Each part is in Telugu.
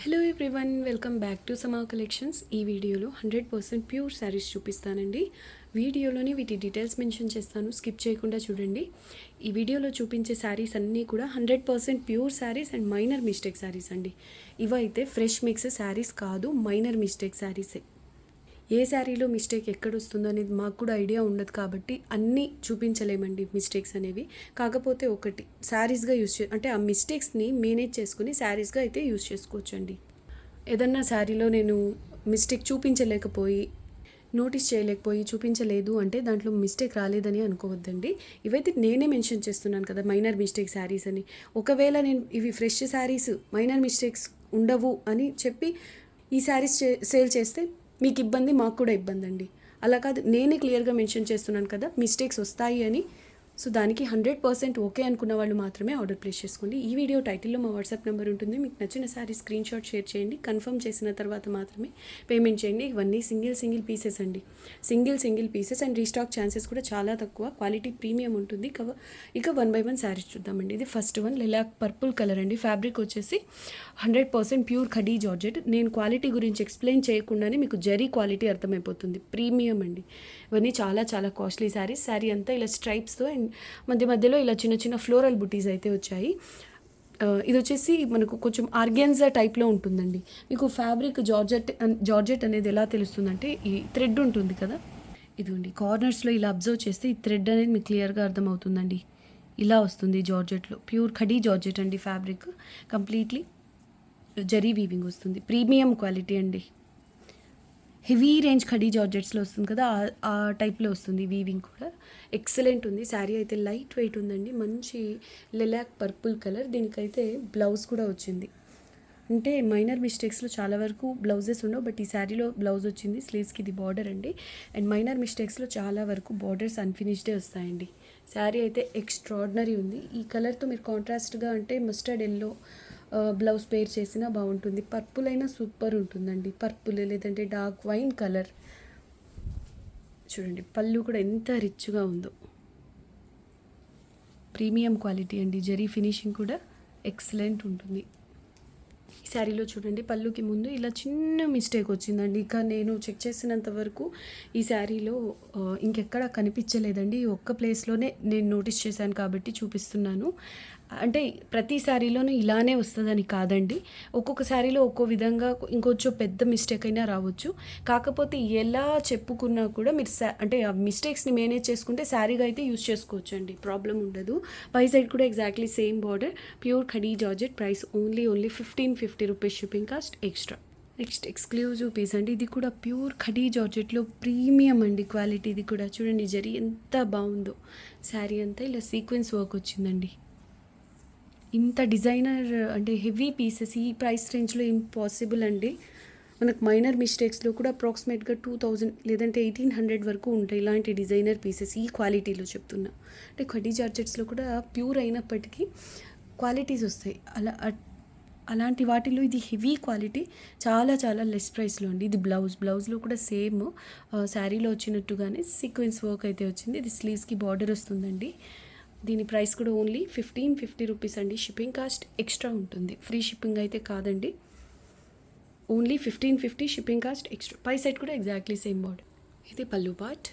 Hello everyone, welcome back to సమా కలెక్షన్స్. ఈ వీడియోలో 100% ప్యూర్ శారీస్ చూపిస్తానండి. వీడియోలోని వీటి డీటెయిల్స్ మెన్షన్ చేస్తాను, స్కిప్ చేయకుండా చూడండి. ఈ వీడియోలో చూపించే శారీస్ అన్నీ కూడా 100% pure sarees and minor mistake sarees అండి. ఇవైతే ఫ్రెష్ మిక్స్ శారీస్ కాదు, మైనర్ మిస్టేక్ శారీసే. ఏ శారీలో మిస్టేక్ ఎక్కడొస్తుందో అనేది మాకు కూడా ఐడియా ఉండదు కాబట్టి అన్నీ చూపించలేమండి మిస్టేక్స్ అనేవి. కాకపోతే ఒకటి శారీస్గా అంటే ఆ మిస్టేక్స్ని మేనేజ్ చేసుకుని శారీస్గా అయితే యూస్ చేసుకోవచ్చండి. ఏదన్నా శారీలో నేను మిస్టేక్ చూపించలేకపోయి, నోటీస్ చేయలేకపోయి, చూపించలేదు అంటే దాంట్లో మిస్టేక్ రాలేదని అనుకోవద్దండి. ఇవైతే నేనే మెన్షన్ చేస్తున్నాను కదా మైనర్ మిస్టేక్ శారీస్ అని. ఒకవేళ నేను ఇవి ఫ్రెష్ శారీస్ మైనర్ మిస్టేక్స్ ఉండవు అని చెప్పి ఈ శారీస్ సేల్ చేస్తే మీకు ఇబ్బంది, మాకు కూడా ఇబ్బంది అండి. అలా కాదు, నేనే క్లియర్గా మెన్షన్ చేస్తున్నాను కదా మిస్టేక్స్ వస్తాయి అని. సో దానికి 100% ఓకే అనుకున్న వాళ్ళు మాత్రమే ఆర్డర్ ప్లేస్ చేసుకోండి. ఈ వీడియో టైటిల్లో మా వాట్సాప్ నెంబర్ ఉంటుంది. మీకు నచ్చిన శారీ స్క్రీన్ షాట్ షేర్ చేయండి. కన్ఫర్మ్ చేసిన తర్వాత మాత్రమే పేమెంట్ చేయండి. ఇవన్నీ సింగిల్ పీసెస్ అండి. Single pieces and restock chances కూడా చాలా తక్కువ. క్వాలిటీ ప్రీమియం ఉంటుంది. ఇక 1 by 1 శారీస్ చూద్దామండి. ఇది first one, lilac purple colour అండి. ఫ్యాబ్రిక్ వచ్చేసి 100% ప్యూర్ ఖడీ జార్జెట్. నేను క్వాలిటీ గురించి ఎక్స్ప్లెయిన్ చేయకుండానే మీకు జరీ క్వాలిటీ అర్థమైపోతుంది. ప్రీమియం అండి. ఇవన్నీ చాలా కాస్ట్లీ శారీస్. శారీ అంతా ఇలా స్ట్రైప్స్తో అండ్ మధ్యలో ఇలా చిన్న ఫ్లోరల్ బుటీస్ అయితే వచ్చాయి. ఇది వచ్చేసి మనకు కొంచెం ఆర్గాన్జా టైప్లో ఉంటుందండి. మీకు ఫ్యాబ్రిక్ జార్జెట్ అనేది ఎలా తెలుస్తుందంటే ఈ థ్రెడ్ ఉంటుంది కదా, ఇదిగోండి కార్నర్స్లో ఇలా అబ్జర్వ్ చేస్తే ఈ థ్రెడ్ అనేది మీకు క్లియర్గా అర్థమవుతుందండి. ఇలా వస్తుంది జార్జెట్లో. ప్యూర్ ఖడీ జార్జెట్ అండి. ఫ్యాబ్రిక్ కంప్లీట్లీ జరీ వీవింగ్ వస్తుంది. ప్రీమియం క్వాలిటీ అండి. హెవీ రేంజ్ ఖడీ జార్జెట్స్లో వస్తుంది కదా, ఆ టైప్లో వస్తుంది. వీవింగ్ కూడా ఎక్సలెంట్ ఉంది. శారీ అయితే లైట్ వెయిట్ ఉందండి. మంచి లిలాక్ పర్పుల్ కలర్. దీనికైతే బ్లౌజ్ కూడా వచ్చింది. అంటే మైనర్ మిస్టేక్స్లో చాలా వరకు బ్లౌజెస్ ఉండవు, బట్ ఈ శారీలో బ్లౌజ్ వచ్చింది. స్లీవ్స్కి ఇది బార్డర్ అండి. అండ్ మైనర్ మిస్టేక్స్లో చాలా వరకు బార్డర్స్ అన్ఫినిష్డే వస్తాయండి. శారీ అయితే ఎక్స్ట్రాడినరీ ఉంది. ఈ కలర్తో మీరు కాంట్రాస్ట్గా అంటే మస్టర్డ్ ఎల్లో బ్లౌజ్ పేర్ చేసినా బాగుంటుంది. పర్పుల్ అయినా సూపర్ ఉంటుందండి. పర్పుల్ లేదంటే డార్క్ వైన్ కలర్. చూడండి పళ్ళు కూడా ఎంత రిచ్గా ఉందో. ప్రీమియం క్వాలిటీ అండి. జరీ ఫినిషింగ్ కూడా ఎక్సలెంట్ ఉంటుంది. ఈ శారీలో చూడండి పళ్ళుకి ముందు ఇలా చిన్న మిస్టేక్ వచ్చిందండి. ఇక నేను చెక్ చేసినంత వరకు ఈ శారీలో ఇంకెక్కడ కనిపించలేదండి. ఒక్క ప్లేస్లోనే నేను నోటీస్ చేశాను కాబట్టి చూపిస్తున్నాను. అంటే ప్రతి శారీలోనూ ఇలానే వస్తుందని కాదండి. ఒక్కొక్క శారీలో ఒక్కో విధంగా ఇంకొంచెం పెద్ద మిస్టేక్ అయినా రావచ్చు. కాకపోతే ఎలా చెప్పుకున్నా కూడా మీరు అంటే ఆ మిస్టేక్స్ని మేనేజ్ చేసుకుంటే శారీగా అయితే యూస్ చేసుకోవచ్చు అండి, ప్రాబ్లం ఉండదు. పై సైడ్ కూడా exactly same border. Pure khadi georgette. Price only 1550 rupees shipping cost extra. Next exclusive piece అండి. ఇది కూడా ప్యూర్ ఖడీ జార్జెట్లో ప్రీమియం అండి క్వాలిటీ. ఇది కూడా చూడండి జరీ ఎంత బాగుందో. శారీ అంతా ఇలా సీక్వెన్స్ వర్క్ వచ్చిందండి. ఇంత డిజైనర్ అంటే హెవీ పీసెస్ ఈ ప్రైస్ రేంజ్లో ఇంపాసిబుల్ అండి. మనకు మైనర్ మిస్టేక్స్లో కూడా అప్రాక్సిమేట్గా 2000 లేదంటే 1800 వరకు ఉంటాయి ఇలాంటి డిజైనర్ పీసెస్. ఈ క్వాలిటీలో చెప్తున్నా. అంటే ఖడీ జార్జెట్స్లో కూడా ప్యూర్ అయినప్పటికీ క్వాలిటీస్ వస్తాయి. అలాంటి వాటిలో ఇది హెవీ క్వాలిటీ. చాలా లెస్ ప్రైస్లో అండి. ఇది బ్లౌజ్లో కూడా సేమ్ శారీలో వచ్చినట్టుగానే సీక్వెన్స్ వర్క్ అయితే వచ్చింది. ఇది స్లీవ్స్కి బార్డర్ వస్తుందండి. దీని ప్రైస్ కూడా ఓన్లీ 1550 రూపీస్ అండి. షిప్పింగ్ కాస్ట్ ఎక్స్ట్రా ఉంటుంది. ఫ్రీ షిప్పింగ్ అయితే కాదండి. Only 1550 shipping cost extra. పై సైడ్ కూడా ఎగ్జాక్ట్లీ సేమ్ బార్డర్. ఇది పళ్ళు part.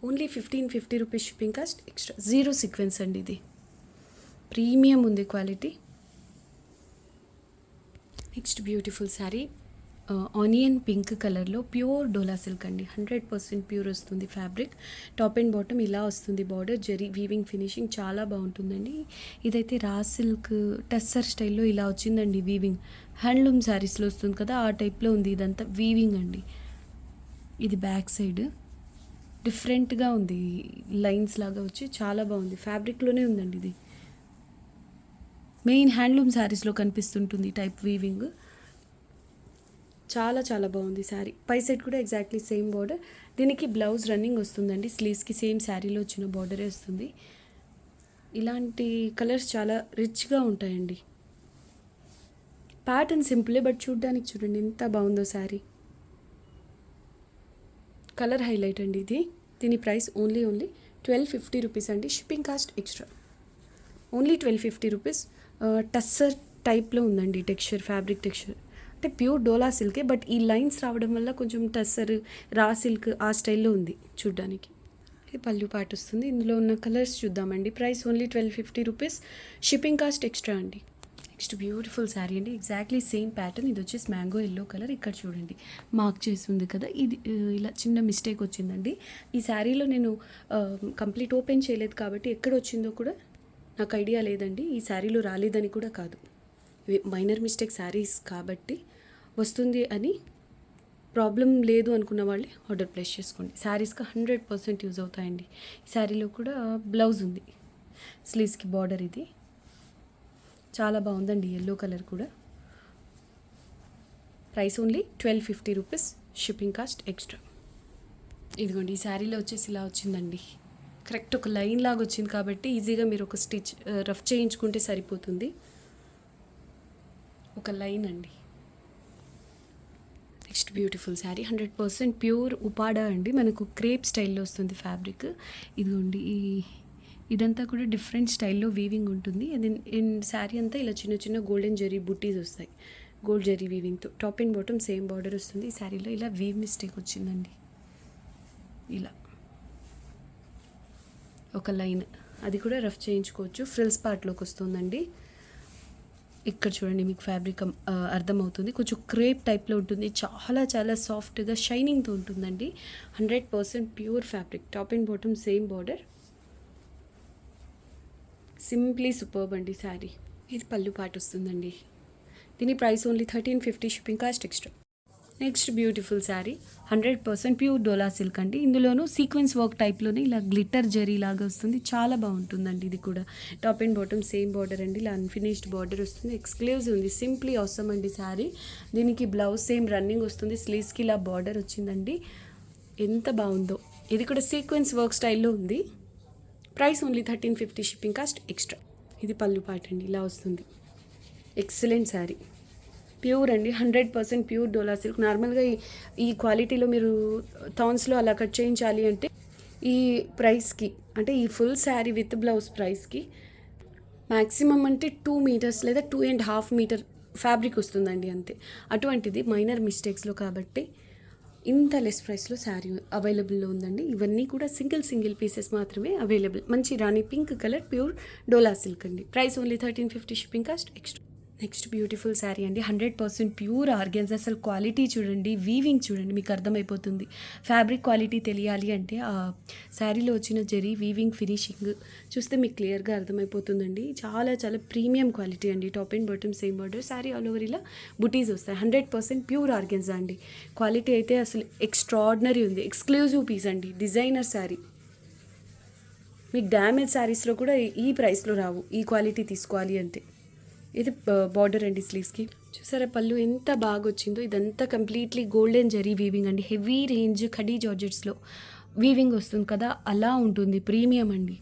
Only 1550 rupees shipping cost extra. 0 sequence అండి. ఇది ప్రీమియం ఉంది quality. Next beautiful sari onion pink కలర్లో ప్యూర్ డోలా సిల్క్ అండి. 100% ప్యూర్ వస్తుంది ఫ్యాబ్రిక్. టాప్ అండ్ బాటమ్ ఇలా వస్తుంది బార్డర్. జరీ వీవింగ్ ఫినిషింగ్ చాలా బాగుంటుందండి. ఇదైతే రా సిల్క్ టస్సర్ స్టైల్లో ఇలా వచ్చిందండి వీవింగ్. హ్యాండ్లూమ్ శారీస్లో వస్తుంది కదా, ఆ టైప్లో ఉంది. ఇదంతా వీవింగ్ అండి. ఇది బ్యాక్ సైడ్ డిఫరెంట్గా ఉంది, లైన్స్ లాగా వచ్చి చాలా బాగుంది. ఫ్యాబ్రిక్లోనే ఉందండి. ఇది మెయిన్ హ్యాండ్లూమ్ శారీస్లో కనిపిస్తుంటుంది టైప్ వీవింగ్. చాలా బాగుంది శారీ. పై సైడ్ కూడా ఎగ్జాక్ట్లీ సేమ్ బార్డర్. దీనికి బ్లౌజ్ రన్నింగ్ వస్తుందండి. స్లీవ్స్కి సేమ్ శారీలో వచ్చిన బార్డరే వస్తుంది. ఇలాంటి కలర్స్ చాలా రిచ్గా ఉంటాయండి. ప్యాటర్న్ సింపులే, బట్ చూడ్డానికి చూడండి ఎంత బాగుందో శారీ. కలర్ హైలైట్ అండి ఇది. దీని ప్రైస్ ఓన్లీ 1250 రూపీస్ అండి. Shipping cost extra. Only 1250 rupees. Tussar టైప్లో ఉందండి టెక్స్చర్, ఫ్యాబ్రిక్ టెక్స్చర్. అంటే ప్యూర్ డోలా సిల్కే, బట్ ఈ లైన్స్ రావడం వల్ల కొంచెం టస్సర్, రా సిల్క్ ఆ స్టైల్లో ఉంది చూడ్డానికి. ఇది పళ్ళు పాట వస్తుంది. ఇందులో ఉన్న కలర్స్ చూద్దామండి. Price only 1250 rupees, shipping cost extra అండి. నెక్స్ట్ బ్యూటిఫుల్ శారీ అండి, ఎగ్జాక్ట్లీ సేమ్ ప్యాటర్న్. ఇది వచ్చేసి మ్యాంగో ఎల్లో కలర్. ఇక్కడ చూడండి మార్క్ చేసి ఉంది కదా, ఇది ఇలా చిన్న మిస్టేక్ వచ్చిందండి. ఈ శారీలో నేను కంప్లీట్ ఓపెన్ చేయలేదు కాబట్టి ఎక్కడ వచ్చిందో కూడా నాకు ఐడియా లేదండి. ఈ శారీలో రాలేదని కూడా కాదు, ఇవి మైనర్ మిస్టేక్ శారీస్ కాబట్టి వస్తుంది అని ప్రాబ్లం లేదు అనుకున్న వాళ్ళే ఆర్డర్ ప్లేస్ చేసుకోండి. శారీస్కి 100% యూజ్ అవుతాయండి. ఈ శారీలో కూడా బ్లౌజ్ ఉంది, స్లీవ్స్కి బార్డర్. ఇది చాలా బాగుందండి, ఎల్లో కలర్ కూడా. Price only 1250 rupees, shipping cost extra. ఇదిగోండి ఈ శారీలో వచ్చేసి ఇలా వచ్చిందండి. కరెక్ట్ ఒక లైన్ లాగా వచ్చింది కాబట్టి ఈజీగా మీరు ఒక స్టిచ్ రఫ్ చేయించుకుంటే సరిపోతుంది. ఒక లైన్ అండి. Next beautiful sari, 100% pure Uppada అండి. మనకు క్రేప్ స్టైల్లో వస్తుంది ఫ్యాబ్రిక్. ఇదిగోండి ఇదంతా కూడా డిఫరెంట్ స్టైల్లో వీవింగ్ ఉంటుంది. అది శారీ అంతా ఇలా చిన్న చిన్న గోల్డెన్ జరీ బుట్టీస్ వస్తాయి, గోల్డ్ జరీ వీవింగ్తో. Top and bottom same border వస్తుంది. ఈ శారీలో ఇలా వీవ్ మిస్టేక్ వచ్చిందండి. ఇలా ఒక లైన్, అది కూడా రఫ్ చేయించుకోవచ్చు. ఫ్రిల్స్ పార్ట్లోకి వస్తుందండి. ఇక్కడ చూడండి మీకు ఫ్యాబ్రిక్ అర్థమవుతుంది. కొంచెం క్రేప్ టైప్లో ఉంటుంది, చాలా చాలా సాఫ్ట్గా షైనింగ్తో ఉంటుందండి. 100% pure fabric. Top and bottom same border. Simply superb అండి శారీ. ఇది పళ్ళు పాట వస్తుందండి. దీని price only 1350, shipping cost extra. Next beautiful sari, 100% pure Dola silk అండి. ఇందులోనూ సీక్వెన్స్ వర్క్ టైప్లోనే ఇలా గ్లిటర్ జరీ లాగా వస్తుంది. చాలా బాగుంటుందండి. ఇది కూడా top and bottom same border అండి. ఇలా అన్ఫినిష్డ్ బార్డర్ వస్తుంది. ఎక్స్క్లూజివ్ ఉంది, సింప్లీ అవసరం అండి శారీ. దీనికి బ్లౌజ్ సేమ్ రన్నింగ్ వస్తుంది. స్లీవ్స్కి ఇలా బార్డర్ వచ్చిందండి. ఎంత బాగుందో. ఇది కూడా సీక్వెన్స్ వర్క్ స్టైల్లో ఉంది. Price only 1350, shipping cost extra. ఇది పళ్ళు పాట అండి, ఇలా వస్తుంది. ఎక్సలెంట్ శారీ, ప్యూర్ అండి. 100% ప్యూర్ డోలా సిల్క్. నార్మల్గా ఈ క్వాలిటీలో మీరు థాన్స్లో అలా కట్ చేయించాలి అంటే ఈ ప్రైస్కి, అంటే ఈ ఫుల్ శారీ విత్ బ్లౌజ్ ప్రైస్కి మ్యాక్సిమం అంటే 2 మీటర్స్ లేదా 2.5 మీటర్ ఫ్యాబ్రిక్ వస్తుందండి అంతే. అటువంటిది మైనర్ మిస్టేక్స్లో కాబట్టి ఇంత లెస్ ప్రైస్లో శారీ అవైలబుల్లో ఉందండి. ఇవన్నీ కూడా సింగిల్ పీసెస్ మాత్రమే అవైలబుల్. మంచి రాణి pink colour pure Dola silk అండి. Price only 1350, shipping cost extra. Next beautiful sari అండి, 100% ప్యూర్ ఆర్గెన్జా. అసలు క్వాలిటీ చూడండి, వీవింగ్ చూడండి, మీకు అర్థమైపోతుంది. ఫ్యాబ్రిక్ క్వాలిటీ తెలియాలి అంటే ఆ శారీలో వచ్చిన జరీ వీవింగ్ ఫినిషింగ్ చూస్తే మీకు క్లియర్గా అర్థమైపోతుందండి. చాలా చాలా ప్రీమియం క్వాలిటీ అండి. Top and bottom same border. Sari all over ఇలా బుటీస్ వస్తాయి. 100% ప్యూర్ ఆర్గెన్జా అండి. క్వాలిటీ అయితే అసలు ఎక్స్ట్రాడినరీ ఉంది. ఎక్స్క్లూజివ్ పీస్ అండి, డిజైనర్ శారీ. మీకు డ్యామేజ్ శారీస్లో కూడా ఈ ప్రైస్లో రావు, ఈ క్వాలిటీ తీసుకోవాలి అంటే. ఇది బార్డర్ అండి స్లీవ్స్కి. చూసారా పళ్ళు ఎంత బాగా వచ్చిందో. ఇదంతా కంప్లీట్లీ గోల్డెన్ జరీ వీవింగ్ అండి. హెవీ రేంజ్ ఖడీ జార్జెట్స్లో వీవింగ్ వస్తుంది కదా, అలా ఉంటుంది. ప్రీమియం అండి.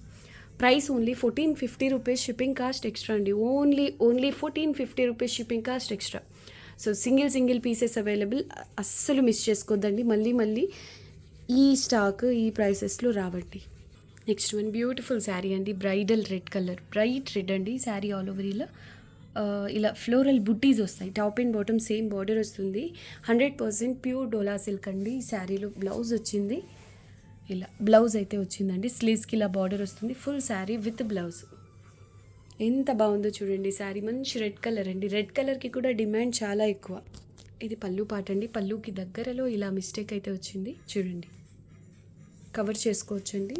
Price only 1450 rupees, shipping cost extra అండి. Only 1450 rupees, shipping cost extra. So single pieces available. అస్సలు మిస్ చేసుకోవద్దండి. మళ్ళీ ఈ స్టాక్ ఈ ప్రైసెస్లో రావండి. నెక్స్ట్ వన్ బ్యూటిఫుల్ శారీ అండి, bridal red colour, bright red అండి. శారీ ఆల్ ఓవర్ ఇలా ఫ్లోరల్ బుట్టీస్ వస్తాయి. Top and bottom same border వస్తుంది. 100% ప్యూర్ డోలా సిల్క్ అండి. ఈ శారీలో బ్లౌజ్ వచ్చింది, ఇలా బ్లౌజ్ అయితే వచ్చిందండి. స్లీవ్స్కి ఇలా బార్డర్ వస్తుంది. Full sari with blouse. ఎంత బాగుందో చూడండి శారీ. మంచి రెడ్ కలర్ అండి. రెడ్ కలర్కి కూడా డిమాండ్ చాలా ఎక్కువ. ఇది పళ్ళు పాట అండి. పళ్ళుకి దగ్గరలో ఇలా మిస్టేక్ అయితే వచ్చింది చూడండి. కవర్ చేసుకోవచ్చండి.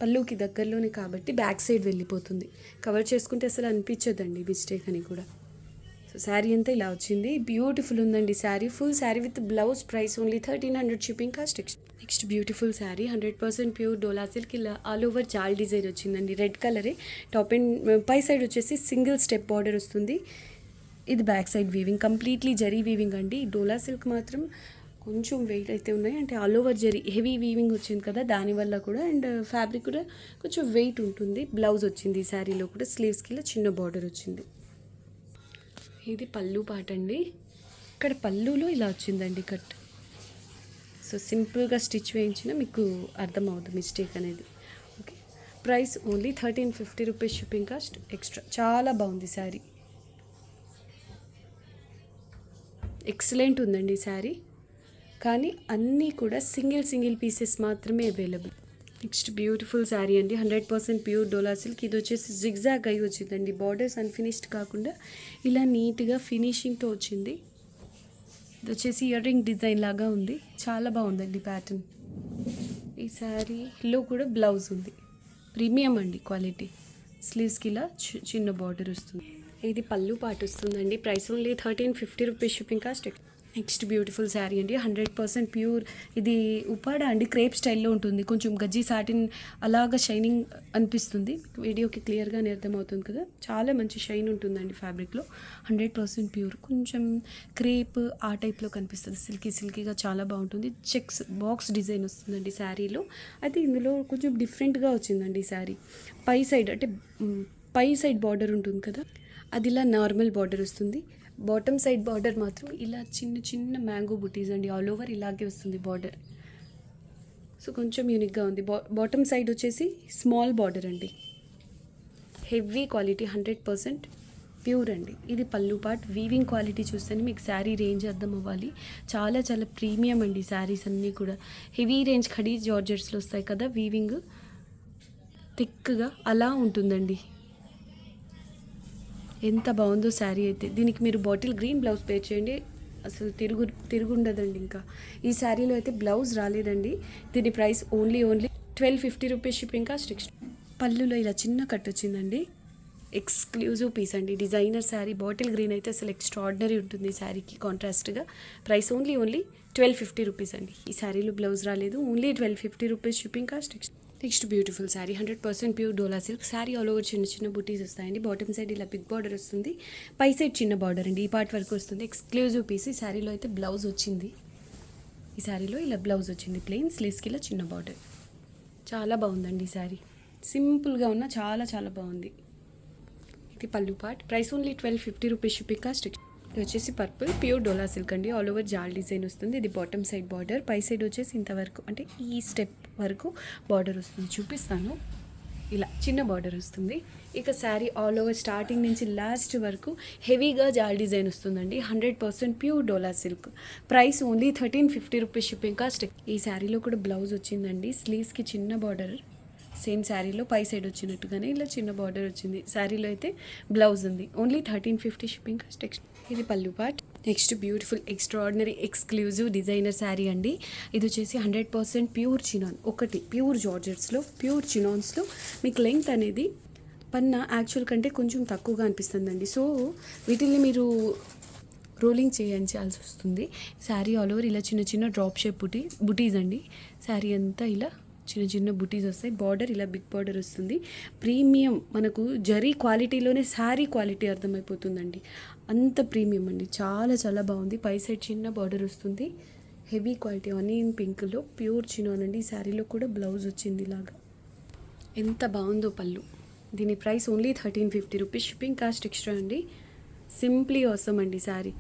పళ్ళుకి దగ్గరలోనే కాబట్టి బ్యాక్ సైడ్ వెళ్ళిపోతుంది. కవర్ చేసుకుంటే అసలు అనిపించదండి మిస్టేక్ అని కూడా. సో శారీ అంతా ఇలా వచ్చింది. బ్యూటిఫుల్ ఉందండి sari. Full sari with blouse. Price only 1300, shipping cost extra. Next beautiful sari, 100% pure Dola silk. ఇలా ఆల్ ఓవర్ జాల్ డిజైన్ వచ్చిందండి. రెడ్ కలరే. టాప్ అండ్ పై సైడ్ వచ్చేసి సింగిల్ స్టెప్ బార్డర్ వస్తుంది. ఇది back side weaving, completely zari weaving అండి. డోలా సిల్క్ మాత్రం కొంచెం వెయిట్ అయితే ఉన్నాయి, అంటే all over zari heavy weaving వచ్చింది కదా దానివల్ల కూడా. అండ్ ఫ్యాబ్రిక్ కూడా కొంచెం వెయిట్ ఉంటుంది. బ్లౌజ్ వచ్చింది ఈ శారీలో కూడా. స్లీవ్స్కి ఇలా చిన్న బార్డర్ వచ్చింది. ఇది పళ్ళు పాట అండి. ఇక్కడ పళ్ళులో ఇలా వచ్చిందండి కట్. సో సింపుల్గా స్టిచ్ వేయించిన మీకు అర్థమవుతుంది మిస్టేక్ అనేది. Okay, price only 1350 rupees, shipping cost extra. చాలా బాగుంది శారీ. ఎక్సలెంట్ ఉందండి శారీ. కానీ అన్నీ కూడా సింగిల్ పీసెస్ మాత్రమే అవైలబుల్. నెక్స్ట్ బ్యూటిఫుల్ శారీ అండి, 100% ప్యూర్ డోలా సిల్క్. ఇది వచ్చేసి జిగ్జాగ్ అయి వచ్చిందండి, బార్డర్స్ అన్ఫినిష్డ్ కాకుండా ఇలా నీట్గా ఫినిషింగ్తో వచ్చింది. ఇది వచ్చేసి ఇయర్ రింగ్ డిజైన్ లాగా ఉంది, చాలా బాగుందండి ప్యాటర్న్. ఈ శారీలో కూడా బ్లౌజ్ ఉంది, ప్రీమియం అండి క్వాలిటీ. స్లీవ్స్కి ఇలా చిన్న బార్డర్ వస్తుంది. ఇది పళ్ళు పాటు వస్తుందండి. Price only 1350 rupees shipping cost. Next beautiful sari అండి, 100% ప్యూర్. ఇది ఉపాడ అండి, క్రేప్ స్టైల్లో ఉంటుంది. కొంచెం గజ్జి సాటిన్ అలాగా షైనింగ్ అనిపిస్తుంది. వీడియోకి క్లియర్గానే అర్థమవుతుంది కదా, చాలా మంచి షైన్ ఉంటుందండి ఫ్యాబ్రిక్లో. 100% ప్యూర్, కొంచెం క్రేప్ ఆ టైప్లో కనిపిస్తుంది. సిల్కీగా చాలా బాగుంటుంది. చెక్స్ బాక్స్ డిజైన్ వస్తుందండి శారీలో. అయితే ఇందులో కొంచెం డిఫరెంట్గా వచ్చిందండి శారీ. పై సైడ్ బార్డర్ ఉంటుంది కదా, అది ఇలా నార్మల్ బార్డర్ వస్తుంది. బాటమ్ సైడ్ బార్డర్ మాత్రం ఇలా చిన్న మ్యాంగో బుటీస్ అండి, ఆల్ ఓవర్ ఇలాగే వస్తుంది బార్డర్. సో కొంచెం యూనిక్గా ఉంది. బాటమ్ సైడ్ వచ్చేసి స్మాల్ బార్డర్ అండి. హెవీ క్వాలిటీ, 100% ప్యూర్ అండి. ఇది పళ్ళు పార్ట్. వీవింగ్ క్వాలిటీ చూస్తేనే మీకు శారీ రేంజ్ అర్థం అవ్వాలి. చాలా ప్రీమియం అండి శారీస్ అన్నీ కూడా. హెవీ రేంజ్ ఖడీ జార్జెట్స్లో వస్తాయి కదా వీవింగ్, థిక్గా అలా ఉంటుందండి. ఎంత బాగుందో శారీ అయితే. దీనికి మీరు బాటిల్ గ్రీన్ బ్లౌజ్ పే చేయండి, అసలు తిరుగుండదండి. ఇంకా ఈ శారీలో అయితే బ్లౌజ్ రాలేదండి. దీని price only 1250 rupees shipping cost. పళ్ళులో ఇలా చిన్న కట్ వచ్చిందండి, ఎక్స్క్లూజివ్ పీస్ అండి. డిజైనర్ శారీ, బాటిల్ గ్రీన్ అయితే అసలు ఎక్స్ట్రాడినరీ ఉంటుంది శారీకి కాంట్రాస్ట్గా. ప్రైస్ ఓన్లీ 1250 రూపీస్ అండి. ఈ శారీలో బ్లౌజ్ రాలేదు, only 1250 rupees shipping cost. Next beautiful sari, 100% pure Dola silk. Sari all over చిన్న బుటీస్ వస్తాయండి. బాటమ్ సైడ్ ఇలా బిగ్ బార్డర్ వస్తుంది, పై సైడ్ చిన్న బార్డర్ అండి, ఈ పార్ట్ వరకు వస్తుంది. Exclusive piece. ఈ శారీలో అయితే బ్లౌజ్ వచ్చింది. ఈ శారీలో ఇలా బ్లౌజ్ వచ్చింది, ప్లెయిన్ స్లీవ్స్కి ఇలా చిన్న బార్డర్. చాలా బాగుందండి ఈ శారీ, సింపుల్గా ఉన్న చాలా బాగుంది. ఇది పళ్ళు part. Price only 1250 rupees shipping cost. ఇది వచ్చేసి పర్పుల్ ప్యూర్ డోలా సిల్క్ అండి, ఆల్ ఓవర్ జాల్ డిజైన్ వస్తుంది. ఇది బాటమ్ సైడ్ బార్డర్, పై సైడ్ వచ్చేసి ఇంతవరకు అంటే ఈ స్టెప్ వరకు బార్డర్ వస్తుంది. చూపిస్తాను, ఇలా చిన్న బార్డర్ వస్తుంది. ఇక శారీ ఆల్ ఓవర్ స్టార్టింగ్ నుంచి లాస్ట్ వరకు హెవీగా జాల్ డిజైన్ వస్తుందండి. 100% pure Dola silk. Price only 1350 rupees shipping cost. ఈ శారీలో కూడా బ్లౌజ్ వచ్చిందండి, స్లీవ్స్కి చిన్న బార్డర్. సేమ్ శారీలో పై సైడ్ వచ్చినట్టుగానే ఇలా చిన్న బార్డర్ వచ్చింది. శారీలో అయితే బ్లౌజ్ ఉంది, ఓన్లీ 1350 షిప్పింగ్ కాస్ట్. ఇది పళ్ళు part. Next beautiful extraordinary exclusive designer sari అండి. ఇది వచ్చేసి 100% ప్యూర్ చినాన్. ఒకటి ప్యూర్ జార్జెట్స్లో, ప్యూర్ చినాన్స్లో మీకు లెంగ్త్ అనేది పన్న యాక్చువల్ కంటే కొంచెం తక్కువగా అనిపిస్తుందండి. సో వీటిల్ని మీరు రోలింగ్ చేయించాల్సి వస్తుంది. శారీ ఆల్ ఓవర్ ఇలా చిన్న డ్రాప్ షేప్ బుటీస్ అండి. శారీ అంతా ఇలా చిన్న బుటీస్ వస్తాయి. బార్డర్ ఇలా బిగ్ బార్డర్ వస్తుంది. ప్రీమియం, మనకు జరీ క్వాలిటీలోనే శారీ క్వాలిటీ అర్థమైపోతుందండి, అంత ప్రీమియం అండి. చాలా బాగుంది. పై సైడ్ చిన్న బార్డర్ వస్తుంది, హెవీ క్వాలిటీ. ఆనియన్ పింక్లో ప్యూర్ చినాన్ అండి. ఈ శారీలో కూడా బ్లౌజ్ వచ్చింది ఇలాగా. ఎంత బాగుందో పళ్ళు. దీని price only 1350 rupees shipping cost extra అండి. సింప్లీ ఆసమ్ అండి శారీ.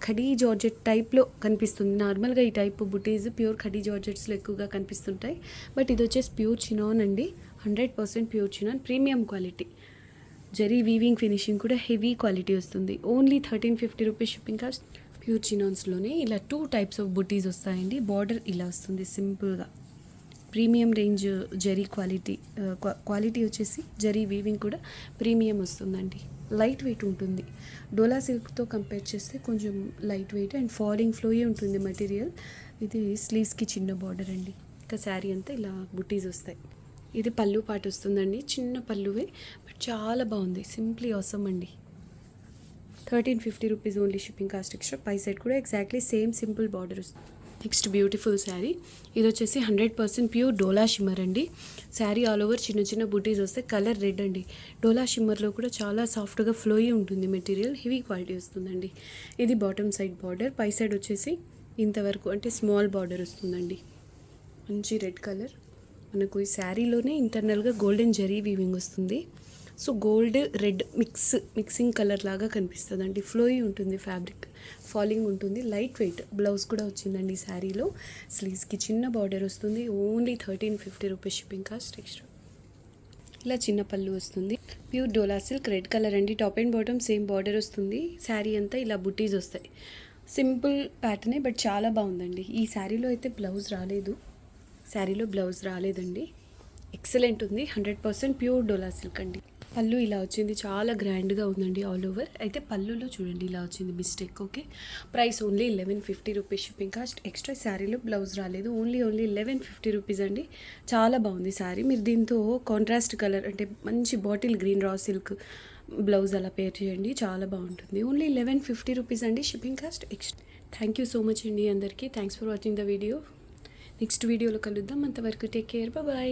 ఖడీ జార్జెట్ టైప్లో కనిపిస్తుంది. నార్మల్గా ఈ టైప్ బుటీస్ ప్యూర్ ఖడీ జార్జెట్స్లో ఎక్కువగా కనిపిస్తుంటాయి, బట్ ఇది వచ్చేసి ప్యూర్ చినాన్ అండి. 100% pure chinon, premium quality. Zari weaving finishing కూడా హెవీ క్వాలిటీ వస్తుంది. Only 1350 rupees shipping cost. Pure చినాన్స్లోనే ఇలా 2 టైప్స్ ఆఫ్ బుటీస్ వస్తాయండి. బార్డర్ ఇలా వస్తుంది సింపుల్గా. ప్రీమియం రేంజ్ జరీ క్వాలిటీ వచ్చేసి జరీ వీవింగ్ కూడా ప్రీమియం వస్తుందండి. లైట్ వెయిట్ ఉంటుంది. డోలా సిల్క్తో కంపేర్ చేస్తే కొంచెం లైట్ వెయిట్ అండ్ ఫాలింగ్ ఫ్లోయే ఉంటుంది మెటీరియల్. ఇది స్లీవ్స్కి చిన్న బార్డర్ అండి. ఇంకా శారీ అంతా ఇలా బుటీస్ వస్తాయి. ఇది పళ్ళు పాటు వస్తుందండి, చిన్న పళ్ళువే, బట్ చాలా బాగుంది. సింప్లీ ఆసమ్ అండి. 1350 rupees only shipping cost extra. పై సైడ్ కూడా ఎగ్జాక్ట్లీ సేమ్ సింపుల్ బార్డర్ వస్తుంది. Next beautiful sari. ఇది వచ్చేసి 100% ప్యూర్ డోలా షిమ్మర్ అండి. శారీ ఆల్ ఓవర్ చిన్న బుటీస్ వస్తే కలర్ రెడ్ అండి. డోలా షిమ్మర్లో కూడా చాలా సాఫ్ట్గా ఫ్లోయీ ఉంటుంది మెటీరియల్, హెవీ క్వాలిటీ వస్తుందండి. ఇది బాటమ్ సైడ్ బార్డర్, పై సైడ్ వచ్చేసి ఇంతవరకు అంటే స్మాల్ బార్డర్ వస్తుందండి. మంచి రెడ్ కలర్. మనకు ఈ శారీలోనే ఇంటర్నల్గా గోల్డెన్ జరీ వీవింగ్ వస్తుంది. So gold red mixing colour లాగా కనిపిస్తుంది అండి. ఫ్లోయీ ఉంటుంది ఫ్యాబ్రిక్, ఫాలింగ్ ఉంటుంది, లైట్ వెయిట్. బ్లౌజ్ కూడా వచ్చిందండి ఈ శారీలో. స్లీవ్స్కి చిన్న బార్డర్ వస్తుంది. Only 1350 rupees shipping cost extra. ఇలా చిన్న పళ్ళు వస్తుంది. Pure Dola silk red colour అండి. Top and bottom same border వస్తుంది. శారీ అంతా ఇలా బుటీస్ వస్తాయి. సింపుల్ ప్యాటర్నే బట్ చాలా బాగుందండి. ఈ శారీలో అయితే బ్లౌజ్ రాలేదండి. ఎక్సలెంట్ ఉంది. 100% ప్యూర్ డోలా సిల్క్ అండి. పళ్ళు ఇలా వచ్చింది, చాలా గ్రాండ్గా ఉందండి ఆల్ ఓవర్. అయితే పళ్ళులో చూడండి ఇలా వచ్చింది mistake. Okay, price only 1150 rupees shipping cost. Extra శారీలో బ్లౌజ్ రాలేదు. ఓన్లీ 1150 రూపీస్ అండి. చాలా బాగుంది శారీ. మీరు దీంతో కాంట్రాస్ట్ కలర్ అంటే మంచి bottle green raw silk blouse అలా పేర్ చేయండి, చాలా బాగుంటుంది. ఓన్లీ 1150 రూపీస్ అండి shipping cost extra. Thank you so much అండి అందరికీ. Thanks for watching the video. Next వీడియోలో కలుద్దాం. అంతవరకు టేక్ కేర్, బాయ్.